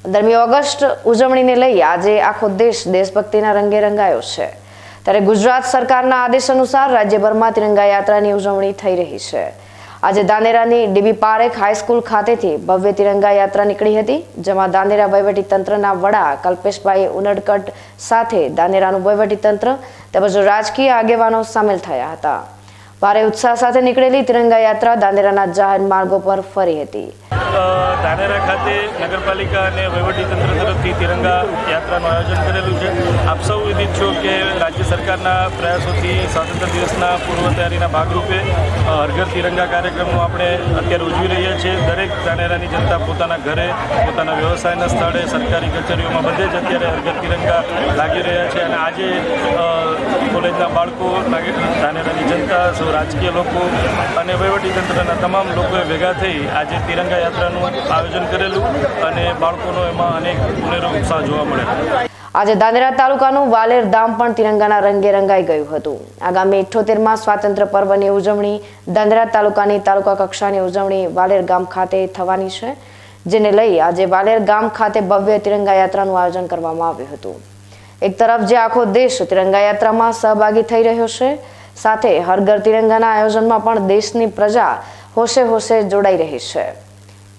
15મી August ઉજવણીને લઈ આજે આખો દેશ દેશભક્તિના રંગે રંગાયો છે। ત્યારે ગુજરાત સરકારના આદેશ અનુસાર રાજ્યભરમાં તિરંગા યાત્રાની ઉજવણી થઈ રહી છે। આજે ધાનેરાની ડીબી પારેખ હાઈસ્કૂલ ખાતેથી ભવ્ય તિરંગા યાત્રા નીકળી હતી, જેમાં ધાનેરા વહીવટી તંત્રના વડા કલ્પેશભાઈ ઉનડકટ સાથે ધાનેરાનું વહીવટી તંત્ર તેમજ રાજકીય આગેવાનો સામેલ થયા હતા। ભારે ઉત્સાહ સાથે નીકળેલી તિરંગા યાત્રા ધાનેરાના જાહેર માર્ગો પર ફરી હતી। ધાનેરા ખાતે નગરપાલિકા અને વહીવટીતંત્ર તરફથી તિરંગા યાત્રાનું આયોજન કરેલું છે। આપ સૌ વિદિત છો કે રાજ્ય સરકારના પ્રયાસોથી સ્વાતંત્ર્ય દિવસના પૂર્વ તૈયારીના ભાગરૂપે હર ઘર તિરંગા કાર્યક્રમનું આપણે અત્યારે ઉજવી રહ્યા છીએ। દરેક ધાનેરાની જનતા પોતાના ઘરે, પોતાના વ્યવસાયના સ્થળે, સરકારી કચેરીઓમાં બધે જ અત્યારે હર ઘર તિરંગા લાગી રહ્યા છે અને આજે કોલેજના બાળકો, ધાનેરાની જનતા, સૌ રાજકીય લોકો અને વહીવટીતંત્રના તમામ લોકોએ ભેગા થઈ આજે તિરંગા યાત્રાનું આયોજન કરેલું અને બાળકોનો એમાં અનેક ઉનેરો ઉત્સાહ જોવા મળે। આજે ધાનેરા તાલુકાનું વાલેર ધામ પણ તિરંગાના રંગે રંગાઈ ગયું હતું। આગામી 78માં સ્વાતંત્ર્ય પર્વની ઉજવણી ધાનેરા તાલુકાની તાલુકા કક્ષાની ઉજવણી વાલેર ગામ ખાતે થવાની છે, જેને લઈ આજે વાલેર ગામ ખાતે ભવ્ય તિરંગા યાત્રાનું આયોજન કરવામાં આવ્યું હતું। એક તરફ જે આખો દેશ તિરંગા યાત્રામાં સહભાગી થઈ રહ્યો છે, સાથે હર ઘર તિરંગાના આયોજનમાં પણ દેશની પ્રજા હોશે હોશે જોડાઈ રહી છે।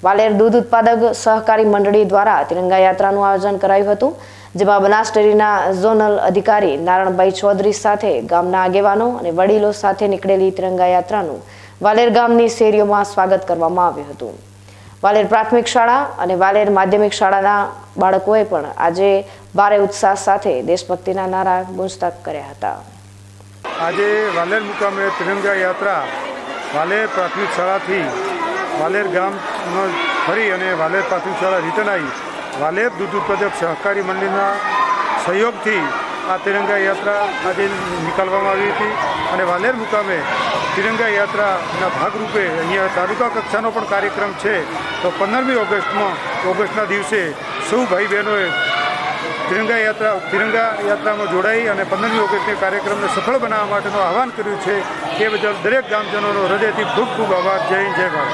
વાલેર દૂધ ઉત્પાદક સહકારી મંડળી દ્વારા તિરંગા યાત્રાનું આયોજન કરાયું હતું, જેમાં બનાસ ડેરીના ઝોનલ અધિકારી નારણભાઈ ચૌધરી સાથે ગામના આગેવાનો અને વડીલો સાથે નીકળેલી તિરંગા યાત્રાનું વાલેર ગામની શેરીઓમાં સ્વાગત કરવામાં આવ્યું હતું। વાલેર પ્રાથમિક શાળા અને વાલેર માધ્યમિક શાળાના બાળકોએ પણ આજે ભારે ઉત્સાહ સાથે દેશભક્તિના નારા ગુંજતા કર્યા હતા। આજે વાલેર મુકામે તિરંગા યાત્રા વાલેર પ્રાથમિક શાળાથી વાલેર ગામનો ફરી અને વાલેર પ્રાથમિક શાળા રિટર્ન આવી વાલેર દૂધ ઉત્પાદક સહકારી મંડળીના સહયોગથી આ તિરંગા યાત્રા આજે નીકાળવામાં આવી હતી અને વાલેર મુકામે તિરંગા યાત્રાના ભાગરૂપે અહીંયા તાલુકા કક્ષાનો પણ કાર્યક્રમ છે। તો 15મી ઓગસ્ટના દિવસે સૌ ભાઈ બહેનોએ તિરંગા યાત્રામાં જોડાઈ અને 15મી ઓગસ્ટના કાર્યક્રમને સફળ બનાવવા માટેનું આહવાન કર્યું છે। તે બદલ દરેક ગામજનોનો હૃદયથી ખૂબ ખૂબ આભાર। જય હિન્દ, જય ભારત।